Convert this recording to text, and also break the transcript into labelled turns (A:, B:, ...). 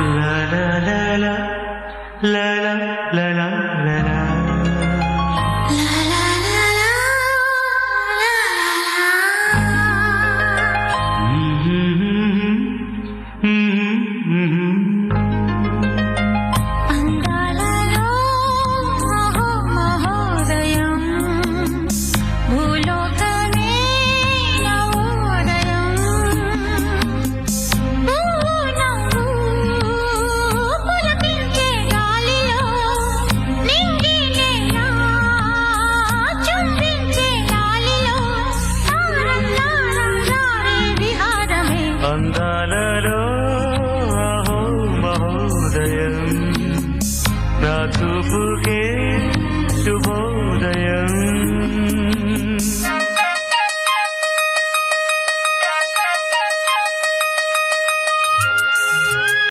A: La la la la la la la la la la. అందాలలో అహో మహోదయం నా చూపుకే శుభోదయం.